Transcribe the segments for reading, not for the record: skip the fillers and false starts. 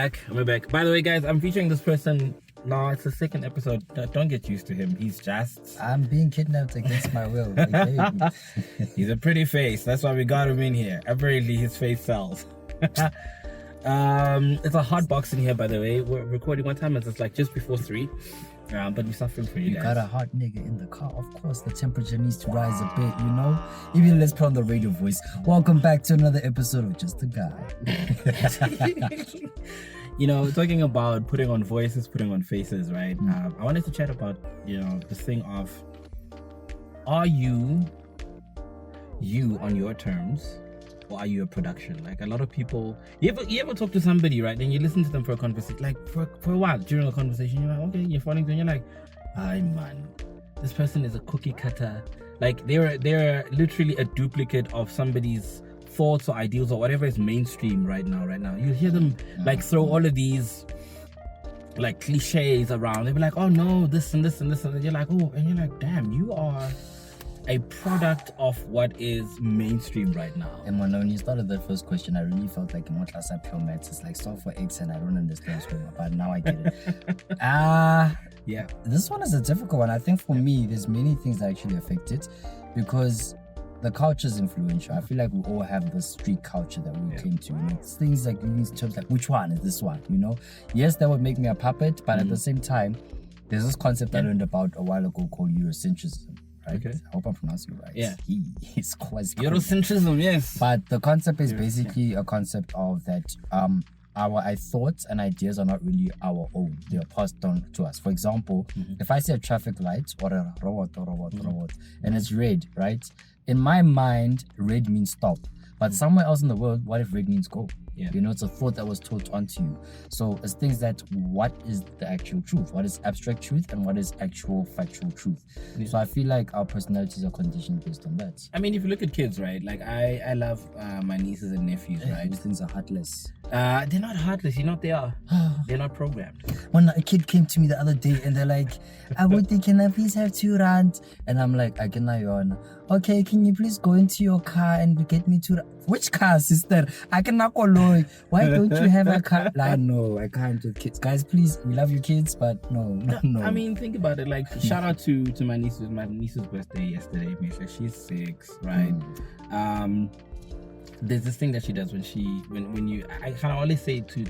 back. We're back. By the way, guys, I'm featuring this person. No, it's the second episode. Don't get used to him. He's just... I'm being kidnapped against my will. He's a pretty face. That's why we got him in here. Apparently, his face sells. It's a hot box in here, by the way. We're recording one time. It's like just before 3. But we're suffering for you guys. You got a hot nigga in the car. Of course, the temperature needs to rise a bit, you know? Even let's put on the radio voice. Welcome back to another episode of Just a Guy. You know, talking about putting on voices, putting on faces, right? I wanted to chat about, the thing of, are you on your terms, or are you a production? Like a lot of people, you ever talk to somebody, right? Then you listen to them for a conversation, like for a while during a conversation, you're like, okay, you're falling through, and you're like, ay man, this person is a cookie cutter. Like they're literally a duplicate of somebody's thoughts or ideals or whatever is mainstream right now. You hear them like throw all of these like cliches around. They'll be like, oh no, this and this and this, and you're like, oh, and you're like, damn, you are a product of what is mainstream right now. And when you started that first question, I really felt like in what class I pure maths. It's like solve for X and I don't understand swimmer, but now I get it. Yeah. This one is a difficult one. I think for me, there's many things that actually affect it because the culture is influential. I feel like we all have this street culture that we came to. It's things like in terms like which one is this one? Yes, that would make me a puppet, but at the same time, there's this concept I learned about a while ago called Eurocentrism. Right? Okay. I hope I'm pronouncing it right. Yeah. He's quite Eurocentrism, yes. But the concept is basically a concept of that our thoughts and ideas are not really our own. They are passed on to us. For example, if I see a traffic light or a robot, and it's red, right? In my mind, red means stop. But somewhere else in the world, what if red means go? Yeah. It's a thought that was taught onto you. So it's things that what is the actual truth? What is abstract truth and what is actual factual truth? Yeah. So I feel like our personalities are conditioned based on that. I mean, if you look at kids, right? Like I love my nieces and nephews, right? These things are heartless. They're not heartless, they are. They're not programmed. When a kid came to me the other day and they're like, Abuti, can I please have 2 rand? And I'm like, I can your honor. Okay, can you please go into your car and get me 2 rand? Which car, sister? I cannot go low. Why don't you have a car? Like, no, I can't with kids. Guys, please, we love you kids, but no. I mean, think about it. Like, shout out to my niece. My niece's birthday yesterday. She's 6, right? There's this thing that she does when I kind of always say to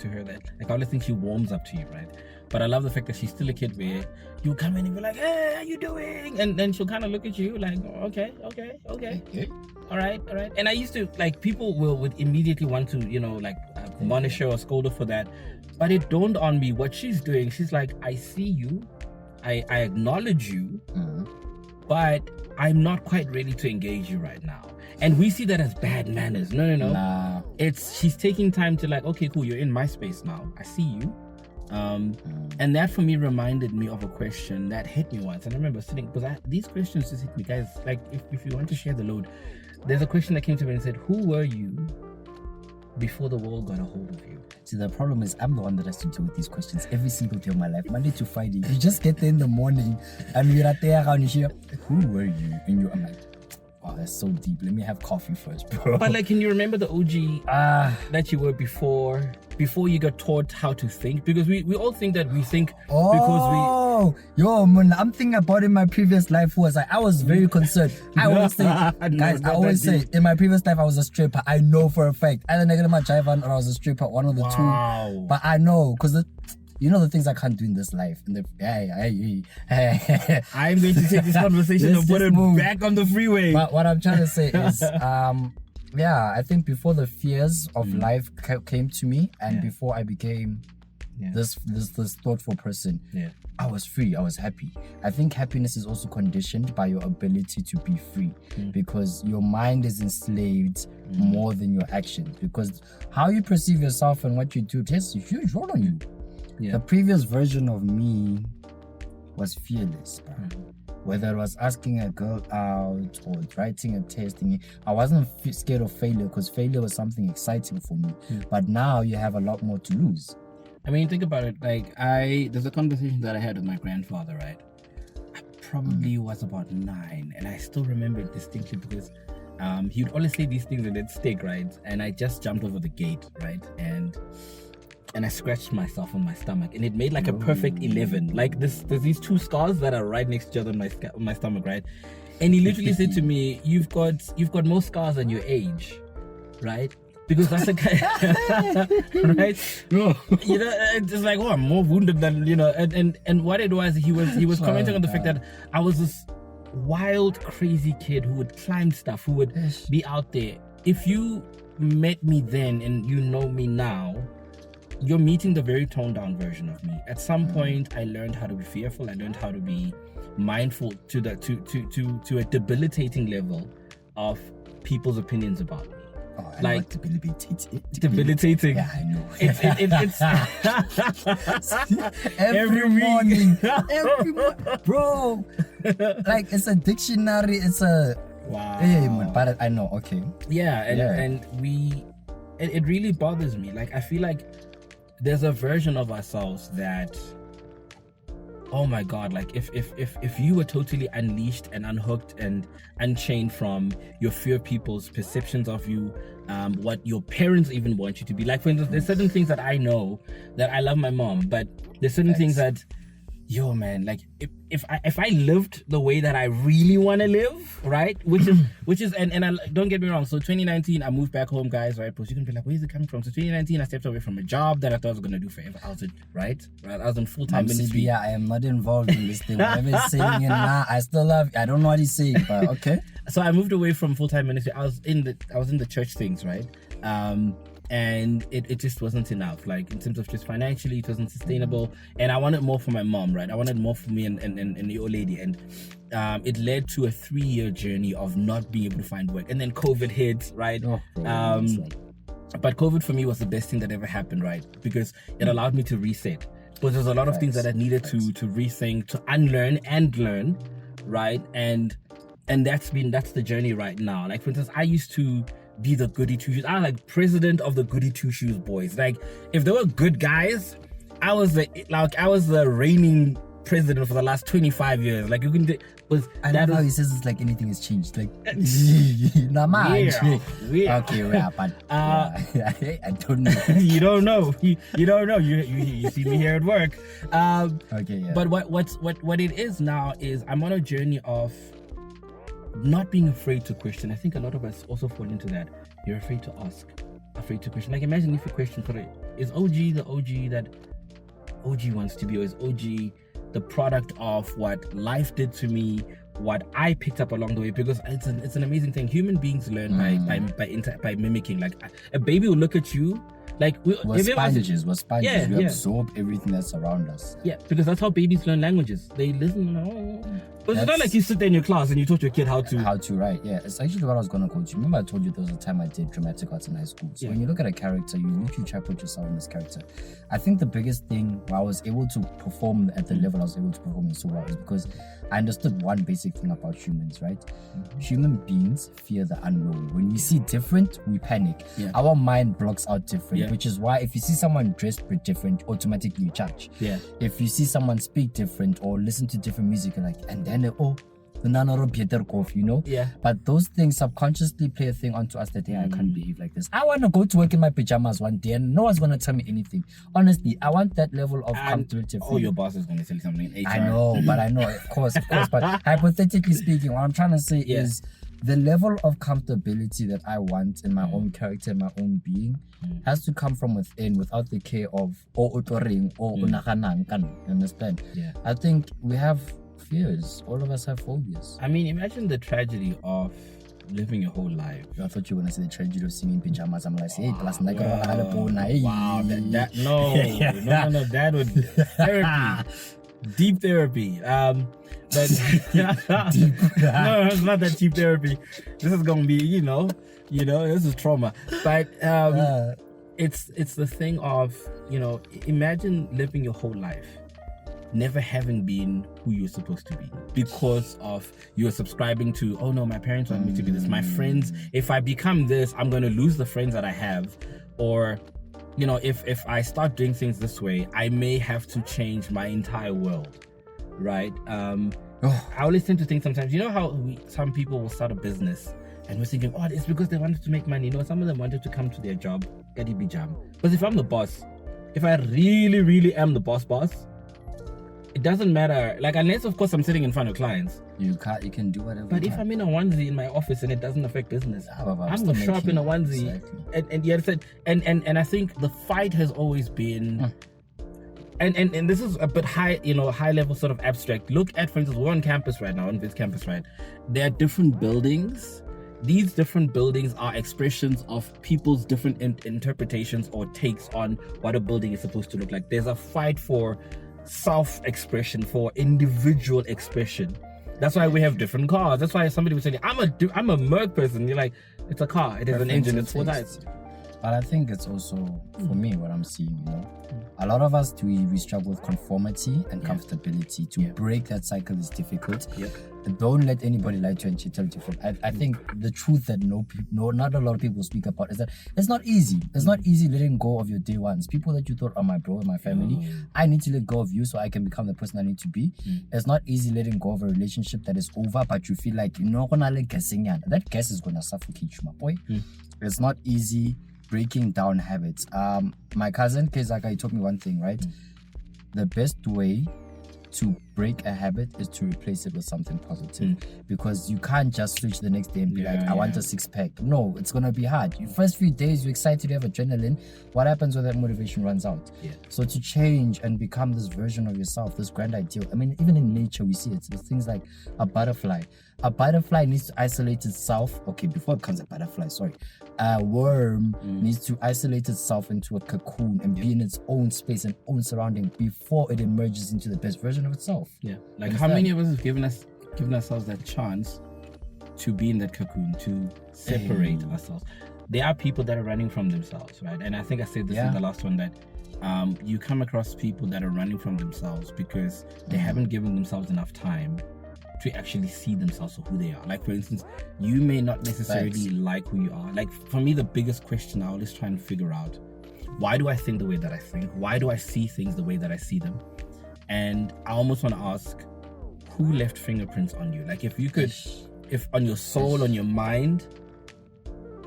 her that, like, I always think she warms up to you, right? But I love the fact that she's still a kid where you come in and be like, hey, how you doing? And then she'll kind of look at you like, oh, okay. All right. And I used to, like, people would immediately want to, admonish her or scold her for that. But it dawned on me what she's doing. She's like, I see you. I acknowledge you. But I'm not quite ready to engage you right now. And we see that as bad manners. No. Nah. She's taking time to like, okay, cool, you're in my space now. I see you. And that for me reminded me of a question that hit me once. And I remember sitting, because these questions just hit me. Guys, like if you want to share the load, there's a question that came to me and said, who were you before the world got a hold of you? See, the problem is I'm the one that has to deal with these questions every single day of my life, Monday to Friday. You just get there in the morning and you're at there and you hear, who were you? And I'm like, oh, that's so deep. Let me have coffee first, bro. But like, can you remember the OG that you were before you got taught how to think? Because we all think that we think because we... Yo, man, I'm thinking about in my previous life was I was very concerned. I always say, guys, I always say, in my previous life I was a stripper. I know for a fact. Either I my driver or I was a stripper, one of the two. But I know, because the things I can't do in this life. I'm going to take this conversation and put it back on the freeway. But what I'm trying to say is, I think before the fears of life came to me, and before I became this thoughtful person, I was free. I was happy. I think happiness is also conditioned by your ability to be free, because your mind is enslaved more than your actions. Because how you perceive yourself and what you do takes a huge role on you. Yeah. The previous version of me was fearless, whether it was asking a girl out or writing a test. I wasn't scared of failure because failure was something exciting for me. But now you have a lot more to lose. I mean, think about it. Like, there's a conversation that I had with my grandfather, right? I probably was about 9, and I still remember it distinctly because he would always say these things and they'd stick, right? And I just jumped over the gate, right? And and I scratched myself on my stomach, and it made like a perfect 11. Like there's these 2 scars that are right next to each other on my stomach, right? And he literally said to me, "You've got more scars than your age, right?" Because that's the kind, right? You know, it's just like, oh, I'm more wounded than, you know. And what it was, he was commenting on the fact that I was this wild, crazy kid who would climb stuff, who would be out there. If you met me then and you know me now, you're meeting the very toned down version of me. At some point, I learned how to be fearful. I learned how to be mindful to a debilitating level of people's opinions about me. Oh, I like debilitating. Yeah, I know. It's every morning, bro. Like it's a dictionary. It's a wow. Hey, but I know. Okay. Yeah, and it really bothers me. Like I feel like there's a version of ourselves that, oh my god, like if you were totally unleashed and unhooked and unchained from your fear people's perceptions of you, what your parents even want you to be. Like for instance, there's certain things that I know that I love my mom, but there's certain things that, yo man, like if I lived the way that I really want to live, right, which is and I, don't get me wrong, so 2019 I moved back home, guys, right? Because you can be like, where is it coming from? So 2019 I stepped away from a job that I thought I was gonna do forever. I was I was in full-time ministry. Yeah, I am not involved in this thing. Whatever he's saying, and I still love. I don't know what he's saying, but okay. So I moved away from full-time ministry. I was in the church things, right? And it just wasn't enough, like in terms of just financially it wasn't sustainable, and I wanted more for my mom, right? I wanted more for me and the old lady, and it led to a 3-year journey of not being able to find work, and then COVID hit, right? But COVID for me was the best thing that ever happened, right? Because it allowed me to reset, because there's a lot of things that I needed to rethink, to unlearn and learn, right? And that's the journey right now. Like for instance, I used to be the goody two shoes. I'm like president of the goody two shoes boys. Like if there were good guys, I was the reigning president for the last 25 years. Like you can I love how he says it's like anything has changed. Like weird. Okay, yeah, but I don't know. You don't know. You don't know. You see me here at work. Okay, yeah. But what it is now is I'm on a journey of not being afraid to question. I think a lot of us also fall into that. You're afraid to ask, afraid to question. Like imagine if you question, is OG the OG that OG wants to be, or is OG the product of what life did to me, what I picked up along the way? Because it's an amazing thing. Human beings learn by mimicking. Like a baby will look at you. Like we're sponges. Yeah, we absorb everything that's around us. Yeah, because that's how babies learn languages. They listen. But it's not like you sit there in your class and you taught your kid how to write. Yeah, it's actually what I was gonna quote you. Remember I told you there was a time I did dramatic arts in high school. So when you look at a character, you literally try to put yourself in this character. I think the biggest thing why I was able to perform at the level I was able to perform in so well is because I understood one basic thing about humans, right? Human beings fear the unknown. When we see different, we panic. Yeah. Our mind blocks out different, which is why if you see someone dressed different, automatically you judge. Yeah. If you see someone speak different or listen to different music, you're like, and then you know? Yeah. But those things subconsciously play a thing onto us that, I can't behave like this. I want to go to work in my pajamas one day and no one's going to tell me anything. Honestly, I want that level of comfortability. Oh, your boss is going to tell you something in HR. I know, of course. But hypothetically speaking, what I'm trying to say is the level of comfortability that I want in my own character, in my own being, has to come from within without the care of understand? Yeah. I think we have fears. All of us have phobias. I mean, imagine the tragedy of living your whole life. I thought you were going to say the tragedy of singing pajamas. I'm like, hey, plus wow, no, that would therapy. Deep therapy. But no, it's not that cheap therapy. This is gonna be, this is trauma. But it's the thing of, imagine living your whole life never having been who you're supposed to be because of you're subscribing to, oh no, my parents want me to be this. My friends, if I become this, I'm gonna lose the friends that I have, or if I start doing things this way, I may have to change my entire world, right? I always tend to think sometimes, how some people will start a business and we're thinking, it's because they wanted to make money. Some of them wanted to come to their job, get a job. Because if I'm the boss, if I really, really am the boss, it doesn't matter. Like, unless of course I'm sitting in front of clients. You can do whatever. But if I'm in a onesie in my office and it doesn't affect business, I'm gonna show up in a onesie. Exactly. And I think the fight has always been. And this is a bit high, high level, sort of abstract. Look at, for instance, we're on campus right now, on Viz campus, right? There are different buildings. These different buildings are expressions of people's different interpretations or takes on what a building is supposed to look like. There's a fight for self-expression, for individual expression. That's why we have different cars. That's why somebody would say, I'm a Merc person. You're like, it's a car. It has an engine. It's 4 tires. But I think it's also, for me, what I'm seeing, a lot of us, we struggle with conformity and comfortability. To break that cycle is difficult. Don't let anybody lie to you and tell you different. I think the truth that not a lot of people speak about is that it's not easy. It's not easy letting go of your day ones. People that you thought are my bro, my family. I need to let go of you so I can become the person I need to be. It's not easy letting go of a relationship that is over, but you feel like you're not gonna let guessing. That guess is gonna suffocate you, my boy. It's not easy breaking down habits. My cousin Kezaka, he told me one thing, right? The best way to break a habit is to replace it with something positive, because you can't just switch the next day and be I want a 6-pack. No, it's gonna be hard. Your first few days you're excited, you have adrenaline. What happens when that motivation runs out? So to change and become this version of yourself, this grand ideal, I mean, even in nature we see it. So things like a butterfly needs to isolate itself. Okay, before it becomes a butterfly, a worm needs to isolate itself into a cocoon and be in its own space and own surrounding before it emerges into the best version of itself. Like, how many of us have given ourselves that chance to be in that cocoon, to separate ourselves? There are people that are running from themselves, right? And I think I said this in the last one, that you come across people that are running from themselves because they haven't given themselves enough time to actually see themselves for who they are. Like, for instance, you may not necessarily like who you are. Like, for me, the biggest question I always try and figure out, why do I think the way that I think? Why do I see things the way that I see them? And I almost want to ask, who left fingerprints on you? Like, if on your soul, on your mind,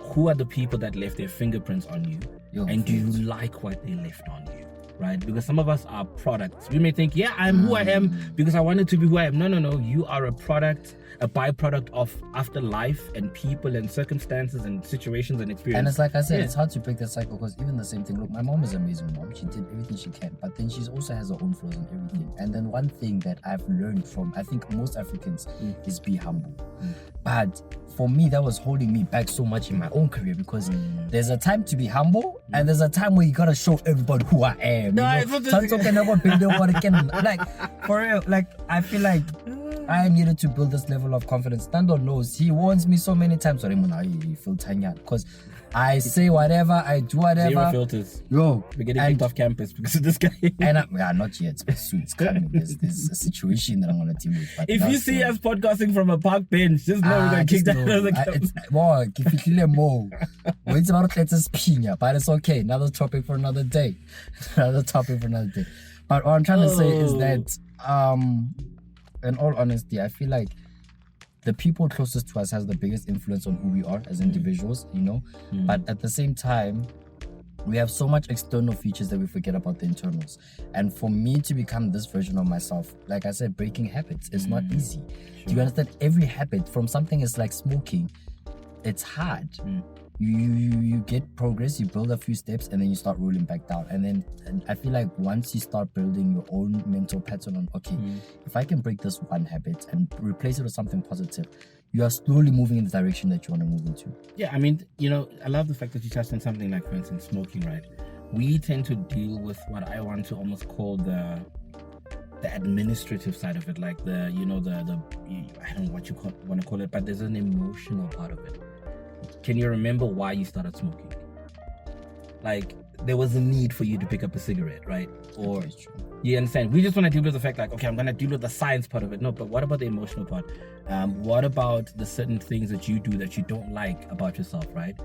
who are the people that left their fingerprints on you? And do you like what they left on you? Right? Because some of us are products. We may think, I'm who I am because I wanted to be who I am. No. You are a product, a byproduct of after life and people and circumstances and situations and experiences. And it's like I said, it's hard to break that cycle, because even the same thing. Look, my mom is an amazing mom. She did everything she can, but then she also has her own flaws and everything. And then one thing that I've learned from, I think, most Africans is be humble. But for me, that was holding me back so much in my own career, because there's a time to be humble and there's a time where you gotta show everybody who I am. Like, for real, like, I feel like I needed to build this level of confidence. Nando knows, he warns me so many times, because I say whatever, I do whatever. Zero filters. Yo, we're getting kicked off campus because of this guy. And not yet, but soon it's coming. There's a situation that I'm gonna deal with. If you see us podcasting from a park bench, just know we're gonna kick that out of the campus. But it's okay. Another topic for another day. But what I'm trying to say is that, in all honesty, I feel like the people closest to us has the biggest influence on who we are as individuals, But at the same time, we have so much external features that we forget about the internals. And for me to become this version of myself, like I said, breaking habits is not easy. Do you understand? Every habit, from something is like smoking, it's hard. You get progress, you build a few steps, and then you start rolling back down. And I feel like once you start building your own mental pattern on, if I can break this one habit and replace it with something positive, you are slowly moving in the direction that you want to move into. Yeah, I mean, I love the fact that you touched on something like, for instance, smoking, right? We tend to deal with what I want to almost call the administrative side of it, like I don't know what you want to call it, but there's an emotional part of it. Can you remember why you started smoking? Like, there was a need for you to pick up a cigarette, right? Or you understand? We just want to deal with the fact, like, okay, I'm going to deal with the science part of it. No, but what about the emotional part? What about the certain things that you do that you don't like about yourself, right?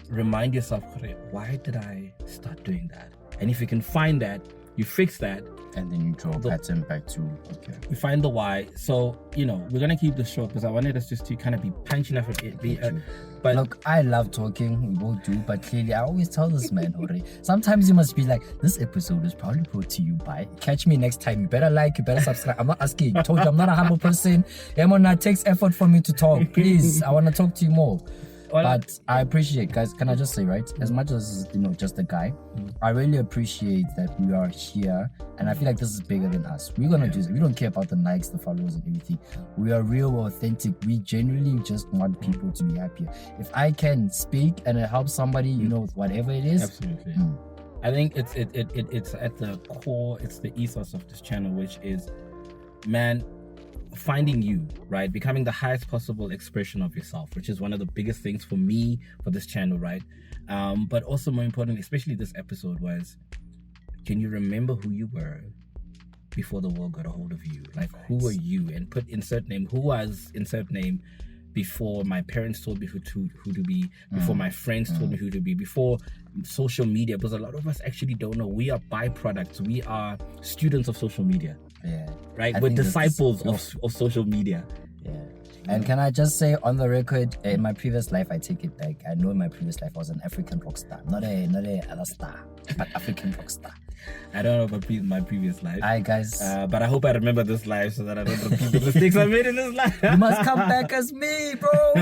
Remind yourself, why did I start doing that? And if you can find that, You fix that. And then you draw a pattern back to, okay. You find the why. So, we're going to keep this short because I wanted us just to kind of be punching up at it. But look, I love talking, we both do, but clearly I always tell this man already. Sometimes you must be like, this episode is probably brought to you by. Catch me next time. You better like, you better subscribe. I'm not asking. I told you I'm not a humble person. It takes effort for me to talk. Please, I want to talk to you more. But I appreciate, guys, can I just say, right? As much as, just a guy, I really appreciate that we are here. And I feel like this is bigger than us. We're going to do this. We don't care about the likes, the followers, and everything. We are real, authentic. We genuinely just want people to be happier. If I can speak and help somebody, with whatever it is. Absolutely. I think it's at the core, it's the ethos of this channel, which is, man, finding you, right? Becoming the highest possible expression of yourself, which is one of the biggest things for me for this channel, right? But also more importantly, especially this episode, was, can you remember who you were before the world got a hold of you? Like, who were you? And put insert name. Who was insert name before my parents told me who to be, before my friends told me who to be, before social media? Because a lot of us actually don't know. We are byproducts. We are students of social media. Yeah. Right? We're disciples of social media. Yeah. And can I just say on the record, in my previous life, I take it back. I know in my previous life I was an African rock star. Not a other star, but African rock star. I don't know about my previous life. Alright, guys. But I hope I remember this life so that I don't repeat the mistakes I made in this life. You must come back as me, bro.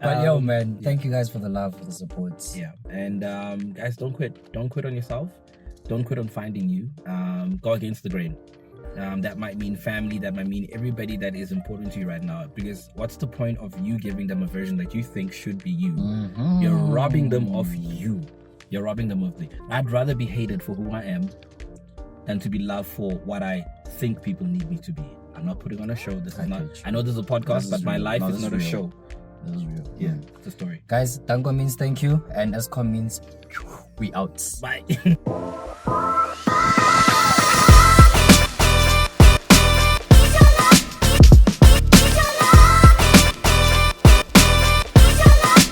But yo, man, thank you guys for the love, for the support. Yeah. And guys, don't quit. Don't quit on yourself. Don't quit on finding you. Go against the grain. That might mean family, that might mean everybody that is important to you right now. Because what's the point of you giving them a version that you think should be you? You're robbing them of you. You're robbing them of I'd rather be hated for who I am than to be loved for what I think people need me to be. I'm not putting on a show. This is not. I know this is a podcast, but my life is not a show. This is real. Yeah, it's a story. Guys, Dango means thank you, and Escom means we out. Bye.